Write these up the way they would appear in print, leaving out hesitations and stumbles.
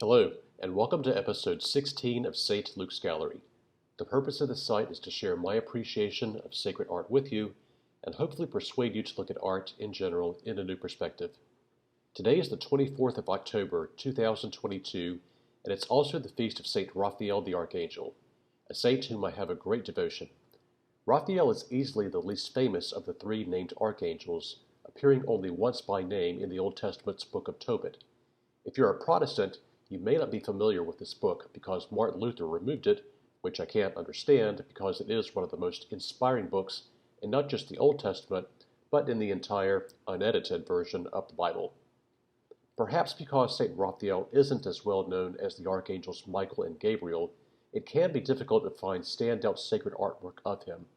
Hello, and welcome to episode 16 of St. Luke's Gallery. The purpose of this site is to share my appreciation of sacred art with you and hopefully persuade you to look at art in general in a new perspective. Today is the 24th of October, 2022, and it's also the feast of St. Raphael the Archangel, a saint whom I have a great devotion. Raphael is easily the least famous of the three named archangels, appearing only once by name in the Old Testament's book of Tobit. If you're a Protestant, you may not be familiar with this book because Martin Luther removed it, which I can't understand because it is one of the most inspiring books in not just the Old Testament, but in the entire unedited version of the Bible. Perhaps because St. Raphael isn't as well known as the archangels Michael and Gabriel, it can be difficult to find standout sacred artwork of him.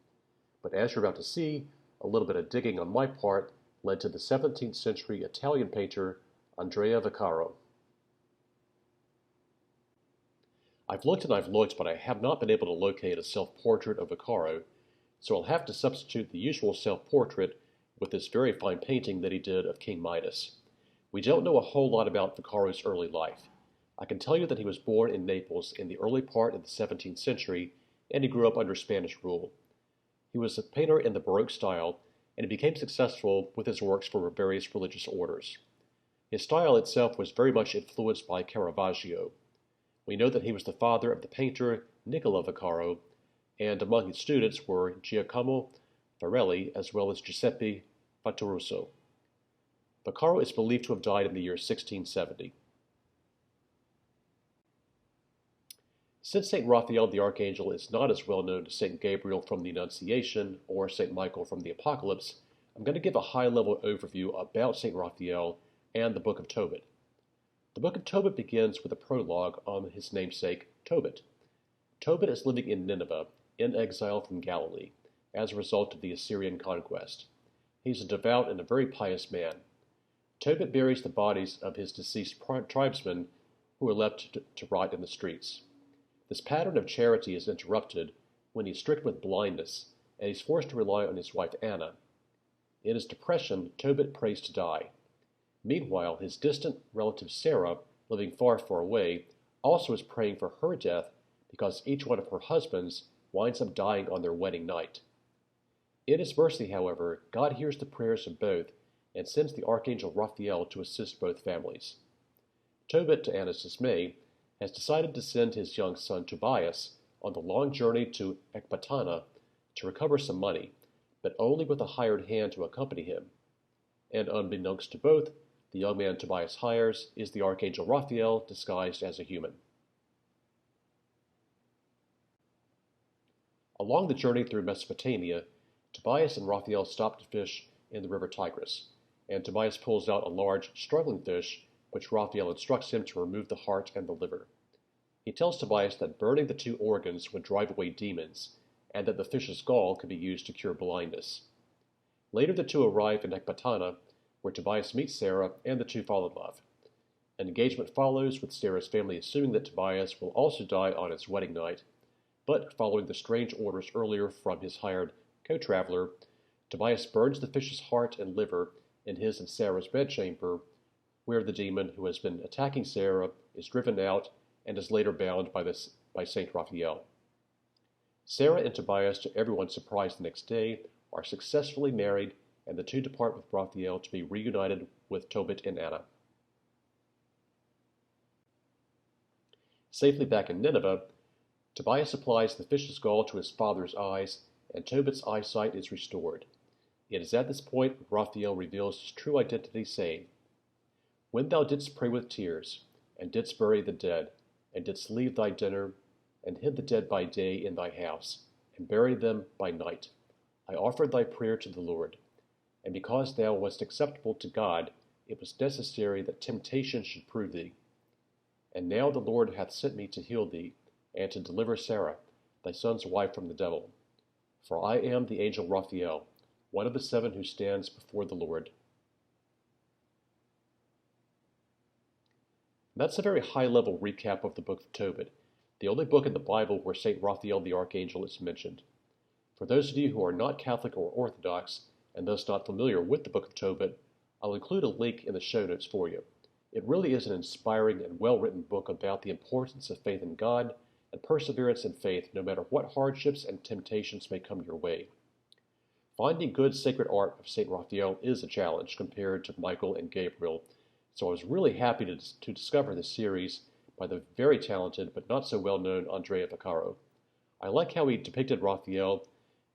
But as you're about to see, a little bit of digging on my part led to the 17th century Italian painter Andrea Vaccaro. I've looked and I've looked, but I have not been able to locate a self-portrait of Vaccaro, so I'll have to substitute the usual self-portrait with this very fine painting that he did of King Midas. We don't know a whole lot about Vaccaro's early life. I can tell you that he was born in Naples in the early part of the 17th century, and he grew up under Spanish rule. He was a painter in the Baroque style, and he became successful with his works for various religious orders. His style itself was very much influenced by Caravaggio. We know that he was the father of the painter Nicola Vaccaro, and among his students were Giacomo Varelli as well as Giuseppe Fattoruso. Vaccaro is believed to have died in the year 1670. Since St. Raphael the Archangel is not as well known as St. Gabriel from the Annunciation or St. Michael from the Apocalypse, I'm going to give a high-level overview about St. Raphael and the Book of Tobit. The Book of Tobit begins with a prologue on his namesake, Tobit. Tobit is living in Nineveh, in exile from Galilee, as a result of the Assyrian conquest. He's a devout and a very pious man. Tobit buries the bodies of his deceased tribesmen who are left to rot in the streets. This pattern of charity is interrupted when he's stricken with blindness, and he's forced to rely on his wife Anna. In his depression, Tobit prays to die. Meanwhile, his distant relative Sarah, living far, far away, also is praying for her death because each one of her husbands winds up dying on their wedding night. In his mercy, however, God hears the prayers of both and sends the Archangel Raphael to assist both families. Tobit, to Anna's dismay, has decided to send his young son Tobias on the long journey to Ecbatana to recover some money, but only with a hired hand to accompany him. And unbeknownst to both, the young man Tobias hires is the Archangel Raphael disguised as a human. Along the journey through Mesopotamia, Tobias and Raphael stop to fish in the river Tigris, and Tobias pulls out a large, struggling fish, which Raphael instructs him to remove the heart and the liver. He tells Tobias that burning the two organs would drive away demons, and that the fish's gall could be used to cure blindness. Later the two arrive in Ecbatana, where Tobias meets Sarah and the two fall in love. An engagement follows, with Sarah's family assuming that Tobias will also die on his wedding night, but following the strange orders earlier from his hired co-traveler, Tobias burns the fish's heart and liver in his and Sarah's bedchamber, where the demon who has been attacking Sarah is driven out and is later bound by Saint Raphael. Sarah and Tobias, to everyone's surprise the next day, are successfully married, and the two depart with Raphael to be reunited with Tobit and Anna. Safely back in Nineveh, Tobias applies the fish's gall to his father's eyes, and Tobit's eyesight is restored. It is at this point Raphael reveals his true identity, saying, "When thou didst pray with tears, and didst bury the dead, and didst leave thy dinner, and hid the dead by day in thy house, and buried them by night, I offered thy prayer to the Lord. And because thou wast acceptable to God, it was necessary that temptation should prove thee. And now the Lord hath sent me to heal thee, and to deliver Sarah, thy son's wife, from the devil. For I am the angel Raphael, one of the seven who stands before the Lord." That's a very high-level recap of the Book of Tobit, the only book in the Bible where St. Raphael the Archangel is mentioned. For those of you who are not Catholic or Orthodox, and thus not familiar with the Book of Tobit, I'll include a link in the show notes for you. It really is an inspiring and well-written book about the importance of faith in God and perseverance in faith no matter what hardships and temptations may come your way. Finding good sacred art of St. Raphael is a challenge compared to Michael and Gabriel, so I was really happy to discover this series by the very talented but not so well-known Andrea Vaccaro. I like how he depicted Raphael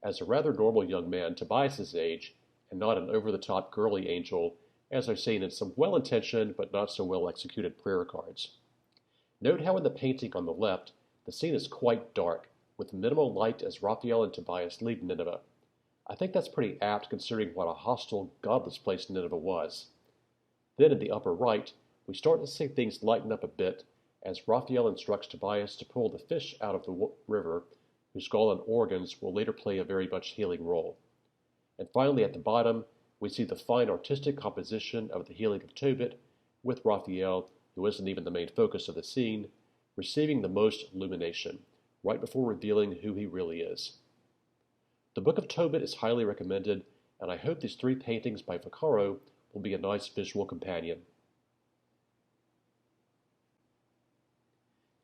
as a rather normal young man Tobias's age and not an over-the-top girly angel, as I've seen in some well-intentioned but not so well-executed prayer cards. Note how in the painting on the left, the scene is quite dark, with minimal light as Raphael and Tobias leave Nineveh. I think that's pretty apt considering what a hostile, godless place Nineveh was. Then in the upper right, we start to see things lighten up a bit as Raphael instructs Tobias to pull the fish out of the river, whose skull and organs will later play a very much healing role. And finally at the bottom, we see the fine artistic composition of the healing of Tobit, with Raphael, who isn't even the main focus of the scene, receiving the most illumination, right before revealing who he really is. The Book of Tobit is highly recommended, and I hope these 3 paintings by Vaccaro will be a nice visual companion.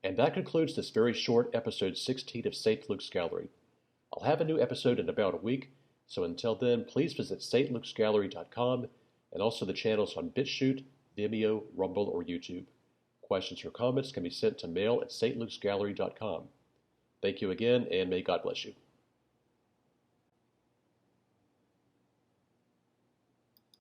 And that concludes this very short episode 16 of St. Luke's Gallery. I'll have a new episode in about a week, so until then, please visit stlukesgallery.com and also the channels on BitChute, Vimeo, Rumble, or YouTube. Questions or comments can be sent to mail@stlukesgallery.com. Thank you again, and may God bless you.